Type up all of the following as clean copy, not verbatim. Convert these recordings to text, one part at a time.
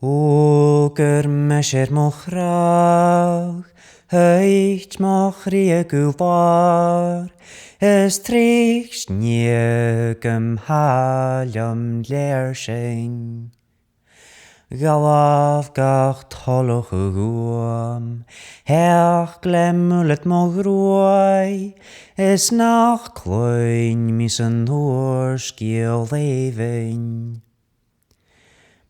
Oger mesher mochrach, heit mochrie gulbar, es tricht niegem haljam leerschein. Galaf gach toloch guam, herch glemmulet mogroi, es nach kloin mis een oorskiel leven.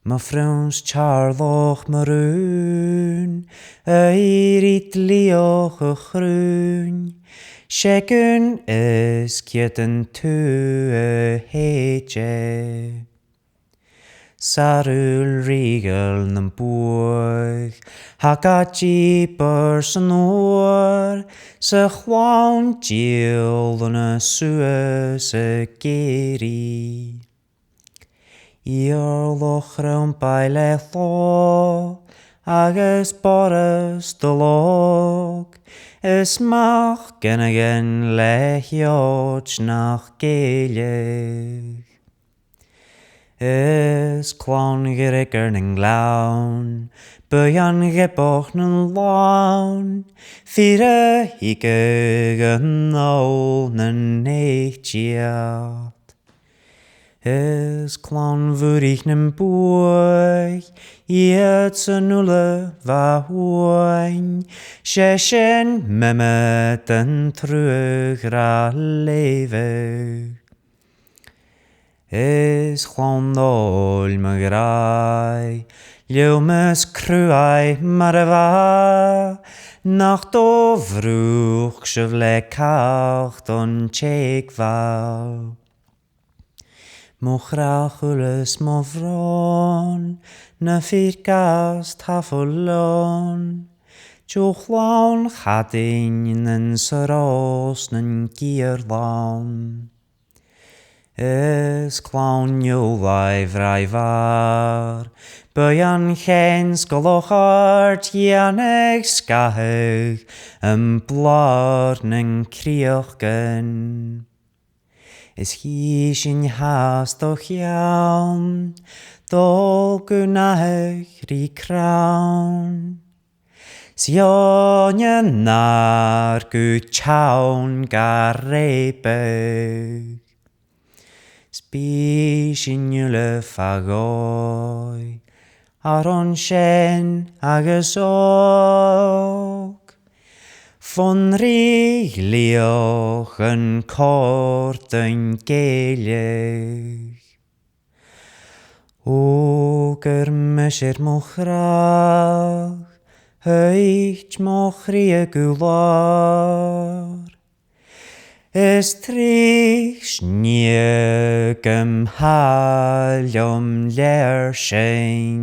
Ma frons charloch maroon, eirit lioch groen, Shekun is kieten tue heetje. Sarul riegel nem boeg, hakachi person oor, se chwaun jiel dan a sue se geri. Iorloch raun baile tho, agus boris de log, is mach gen lechioch nach gelig. Is clown gerikker ning glaun, bujan geboch nen laun, vire hike genau nen nechtjiat. Is clown vurig nen boeg, iet se nulle va hoin, session memet en terug ra leven. Is clown dol me grai, ljumes kruai marava, nacht o vroeg sjevle kacht on tjekval. Mochrach ules mo vron, na firkast hafolon, Tjochlaun chadin en saros nen gierlaun. Is clown jolai vrij var, bujan gens golochart janig skahig, en blar nen kriochen. Is hies in haast doch jaun, dol gunahig ri kraun. Sjonje naar gu chaun garrebig. Spies in jule fagoi, aron shen agus ook. Von riglioch een kort en gelig. Oger mesher mochrach, heit mochrie gular. Es trich niegem haljom leerschein.